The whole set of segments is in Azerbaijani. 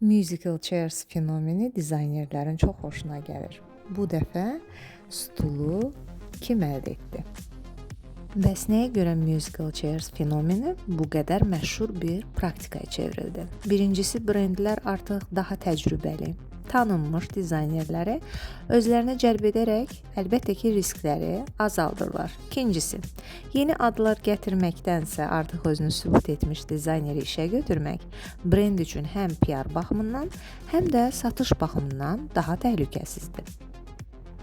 Musical chairs fenomeni dizaynerlərin çox xoşuna gəlir. Bu dəfə stulu kim əldə etdi? Bəs nəyə görə musical chairs fenomeni bu qədər məşhur bir praktikaya çevrildi? Birincisi, brendlər artıq daha təcrübəli, tanınmış dizaynerləri özlərinə cəlb edərək əlbəttə ki, riskləri azaldırlar. İkincisi, yeni adlar gətirməkdənsə artıq özünü sübut etmiş dizayneri işə götürmək brend üçün həm PR baxımından, həm də satış baxımından daha təhlükəsizdir.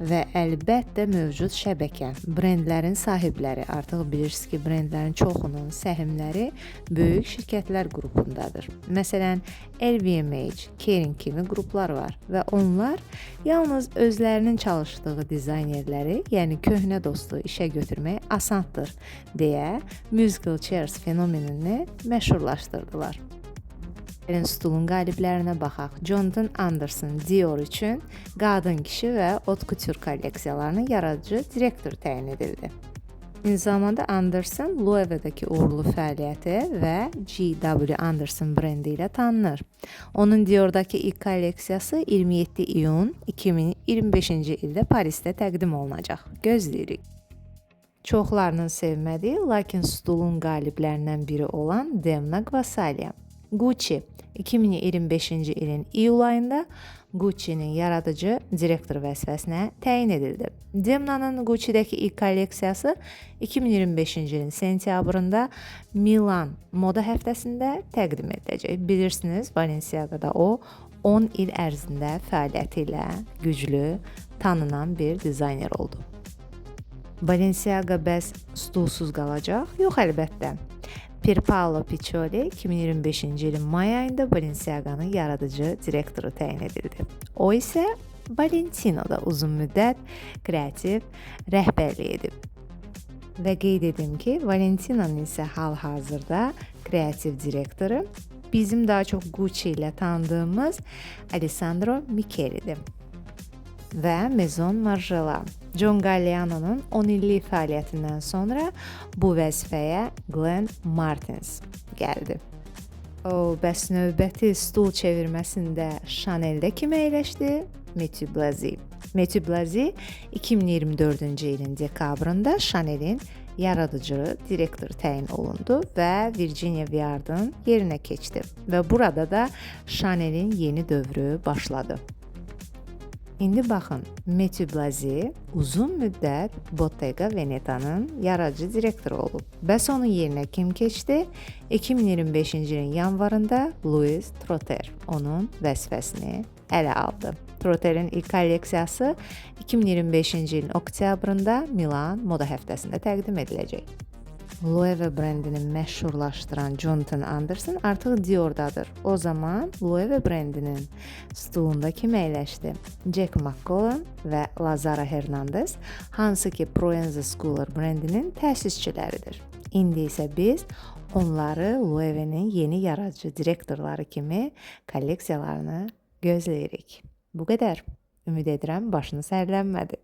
Və əlbəttə mövcud şəbəkə. Brendlərin sahibləri, artıq bilirsiniz ki, brendlərin çoxunun səhmləri böyük şirkətlər qrupundadır. Məsələn, LVMH, Kering kimi qruplar var və onlar yalnız özlərinin çalışdığı dizaynerləri, yəni köhnə dostu işə götürmək asandır deyə musical chairs fenomenini məşhurlaşdırdılar. Stulun qaliblərinə baxaq. Jonathan Anderson Dior üçün qadın kişi və haute couture kolleksiyalarının yaradıcı direktoru təyin edildi. Eyni zamanda Anderson Loewe'dəki uğurlu fəaliyyəti və G.W. Anderson brendi ilə tanınır. Onun Dior'dakı ilk kolleksiyası 27 iyun 2025-ci ildə Parisdə təqdim olunacaq. Gözləyirik. Çoxlarının sevmədiyi, lakin stulun qaliblərindən biri olan Demna Gvasalia. Gucci 2025-ci ilin iyul ayında Gucci'nin yaradıcı direktor vəzifəsinə təyin edildi. Demna'nın Gucci'dəki ilk kolleksiyası 2025-ci ilin sentyabrında Milan moda həftəsində təqdim ediləcək. Bilirsiniz, Balenciaga'da o 10 il ərzində fəaliyyəti ilə güclü, tanınan bir dizayner oldu. Balenciaga bəs stulsuz qalacaq? Yox, əlbəttə. Pierpaolo Piccioli 2025-ci ilin may ayında Balenciaga'nın yaradıcı direktoru təyin edildi. O isə Valentino'da uzun müddət kreativ rəhbərlik edib. Və qeyd edim ki, Valentino'nun isə hal-hazırda kreativ direktoru bizim daha çox Gucci ilə tanıdığımız Alessandro Michele'dir. Və Maison Margiela. John Galliano'nun 10 illik fəaliyyətindən sonra bu vəzifəyə Glenn Martens gəldi. Bəs növbəti stul çevirməsində Chanel-də kim əyləşdi? Mathieu Blazy. Mathieu Blazy 2024-cü ilin dekabrında Chanel-in yaradıcı direktor təyin olundu və Virginia Viard'ın yerinə keçdi. Və burada da Chanel-in yeni dövrü başladı. İndi baxın, Mathieu Blazy uzun müddət Bottega Veneta'nın yaradıcı direktoru olub. Bəs onun yerinə kim keçdi? 2025-ci ilin yanvarında Louis Trotter onun vəzifəsini ələ aldı. Trotter'in ilk kolleksiyası 2025-ci ilin oktyabrında Milan moda həftəsində təqdim ediləcək. Loewe brendini məşhurlaşdıran Jonathan Anderson artıq Dior'dadır. O zaman Loewe brendinin stulunda kim əyləşdi? Jack McCollum və Lazara Hernandez, hansı ki Proenza Schouler brendinin təsisçiləridir. İndi isə biz onları Loewe'nin yeni yaradıcı direktorları kimi kolleksiyalarını gözləyirik. Bu qədər. Ümid edirəm başınız hərlənmədi.